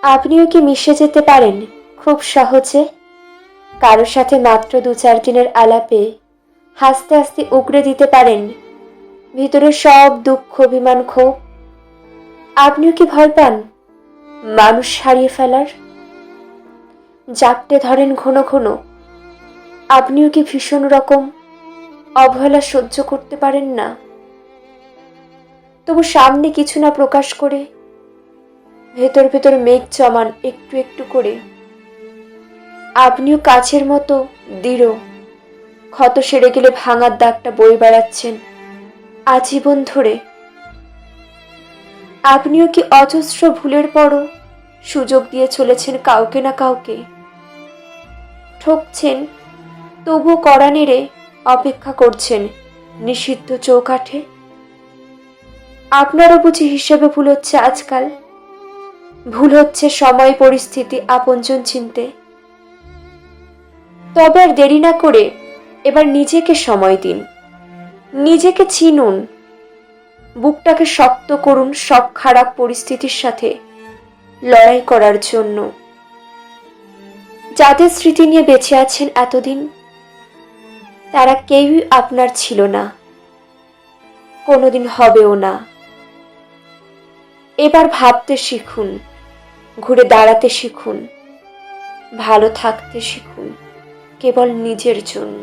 আপনিও কি মিশে যেতে পারেন খুব সহজে? কারোর সাথে মাত্র 2-4 দিনের আলাপে হাসতে হাসতে উগরে দিতে পারেন ভিতরে সব দুঃখ, অভিমান, ক্ষোভ? আপনিও কি ভয় পান মানুষ হারিয়ে ফেলার? জাপটে ধরেন ঘন ঘন? আপনিও কি ভীষণ রকম অবহেলা সহ্য করতে পারেন না? তবু সামনে কিছু না প্রকাশ করে ভেতর ভেতর মেঘ জমান একটু একটু করে। আপনিও কাছের মতো দৃঢ়, ক্ষত সেরে গেলে ভাঙার দাগটা বয়ে বেড়াচ্ছেন আজীবন ধরে। আপনিও কি অজস্র ভুলের পরও সুযোগ দিয়ে চলেছেন কাউকে না কাউকে? ঠকছেন, তবু কড়া নেড়ে অপেক্ষা করছেন নিষিদ্ধ চৌকাঠে? আপনারও বুঝি হিসেবে ভুল হচ্ছে আজকাল? ভুল হচ্ছে সময়, পরিস্থিতি, আপনজন চিনতে? তবে আর দেরি না করে এবার নিজেকে সময় দিন, নিজেকে চিনুন, বুকটাকে শক্ত করুন সব খারাপ পরিস্থিতির সাথে লড়াই করার জন্য। যাদের স্মৃতি নিয়ে বেঁচে আছেন এতদিন, তারা কেউই আপনার ছিল না, কোনোদিন হবেও না। এবার ভাবতে শিখুন, ঘুরে দাঁড়াতে শিখুন, ভালো থাকতে শিখুন কেবল নিজের জন্য।